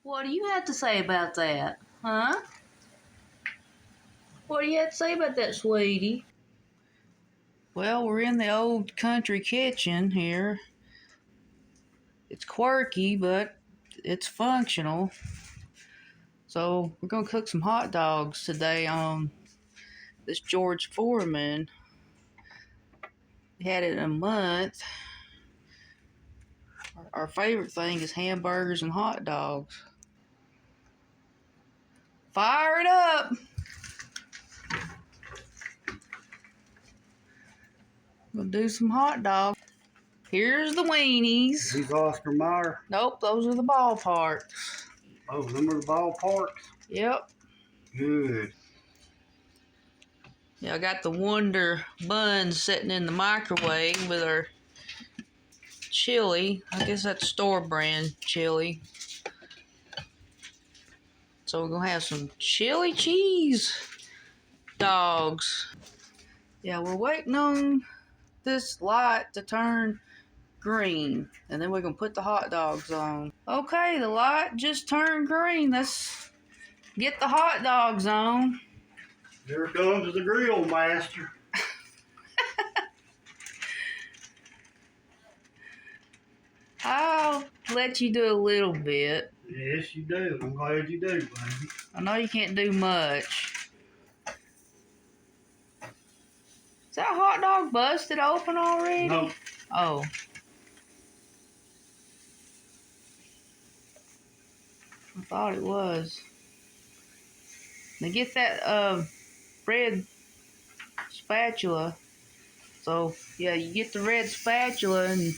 What do you have to say about that, huh? What do you have to say about that, sweetie? Well, we're in the old country kitchen here. It's quirky, but it's functional. So we're gonna cook some hot dogs today on this George Foreman. We had it in a month. Our favorite thing is hamburgers and hot dogs. Fire it up! We'll do some hot dogs. Here's the weenies. These Oscar Mayer. Nope, those are the ballparks. Oh, them are the ballparks? Yep. Good. Yeah, I got the Wonder buns sitting in the microwave with our chili. I guess that's store brand chili. So we're gonna have some chili cheese dogs. Yeah, we're waiting on this light to turn green, and then we're gonna put the hot dogs on. Okay, the light just turned green. Let's get the hot dogs on. Here comes the grill master. I'll let you do a little bit. Yes, you do. I'm glad you do, baby. I know you can't do much. Is that hot dog busted open already? No. Oh. I thought it was. Now get that red spatula. So yeah, you get the red spatula and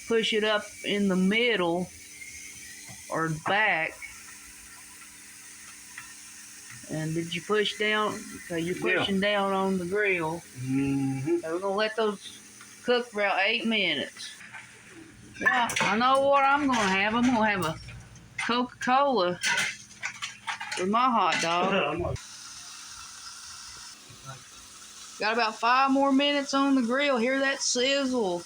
push it up in the middle or back. And did you push down? Okay, you're pushing down on the grill. Mm-hmm. So we're gonna let those cook for about 8 minutes. Yeah, I know what I'm gonna have. I'm gonna have a Coca-Cola with my hot dog. Got about 5 more minutes on the grill. Hear that sizzle?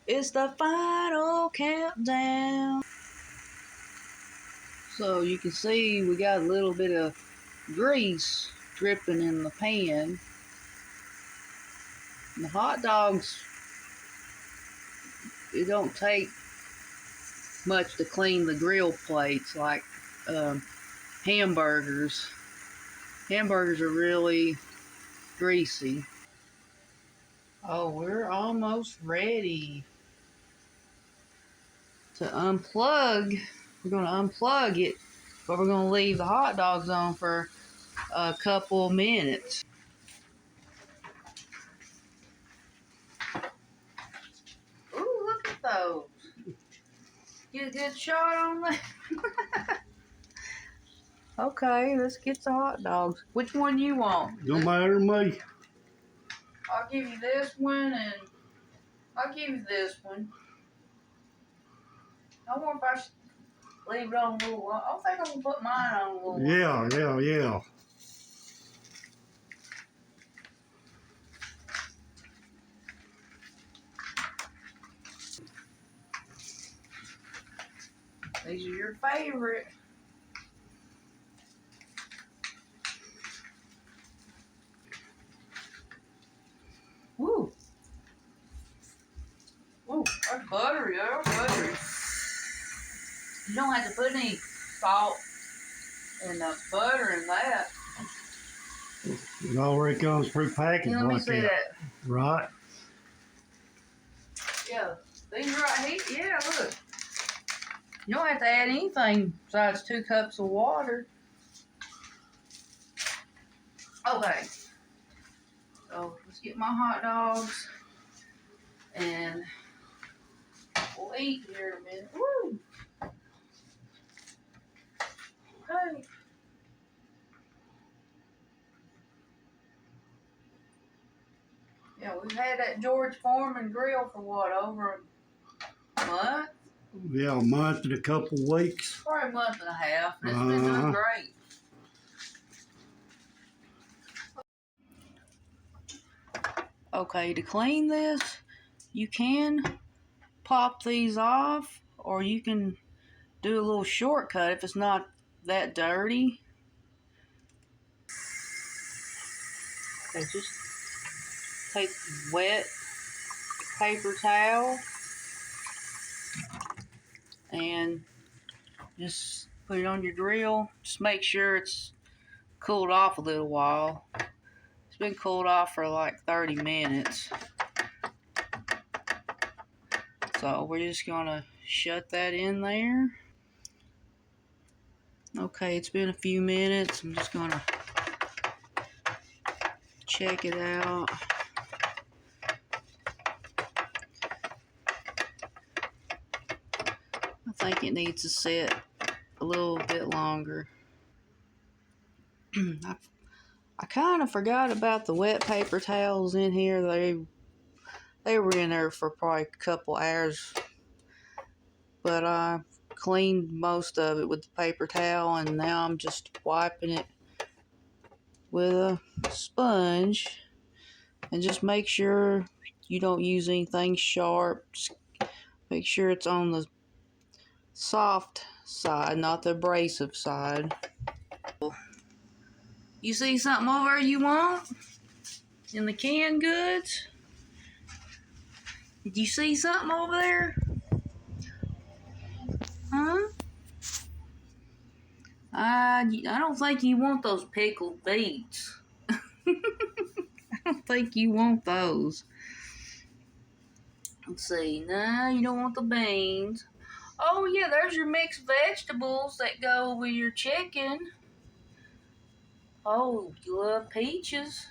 It's the final countdown. So you can see we got a little bit of grease dripping in the pan. And the hot dogs, it don't take much to clean the grill plates like hamburgers. Hamburgers are really greasy. Oh, we're almost ready to unplug. We're going to unplug it, but we're going to leave the hot dogs on for a couple minutes. Ooh, look at those. Get a good shot on that. Okay, let's get the hot dogs. Which one you want? No matter to me. I'll give you this one, and I'll give you this one. I wonder if I should leave it on a little while. I think I'm going to put mine on a little while. Yeah. These are your favorite. Woo. Ooh, that's buttery. That's buttery. You don't have to put any salt and butter in that. It already comes pre-packaged. Let me see that. Right. Yeah, these right here. Yeah, look. You don't have to add anything besides 2 cups of water. Okay. So let's get my hot dogs and we'll eat here in a minute. Woo! Okay. Yeah, we've had that George Foreman grill for what, over a month? Yeah, a month and a couple weeks. Probably a month and a half, and it's been doing great. Okay, to clean this, you can pop these off, or you can do a little shortcut if it's not that dirty. Okay, just take wet paper towel and just put it on your grill. Just make sure it's cooled off a little while. It's been cooled off for like 30 minutes. So we're just gonna shut that in there. Okay, it's been a few minutes. I'm just gonna check it out. I think it needs to sit a little bit longer. I kind of forgot about the wet paper towels in here. They were in there for probably a couple hours, but I cleaned most of it with the paper towel, and now I'm just wiping it with a sponge. And just make sure you don't use anything sharp. Just make sure it's on the soft side, not the abrasive side. You see something over there you want in the canned goods? Did you see something over there? Huh? I don't think you want those pickled beets. I don't think you want those. Let's see. No, you don't want the beans. Oh, yeah, there's your mixed vegetables that go with your chicken. Oh, you love peaches.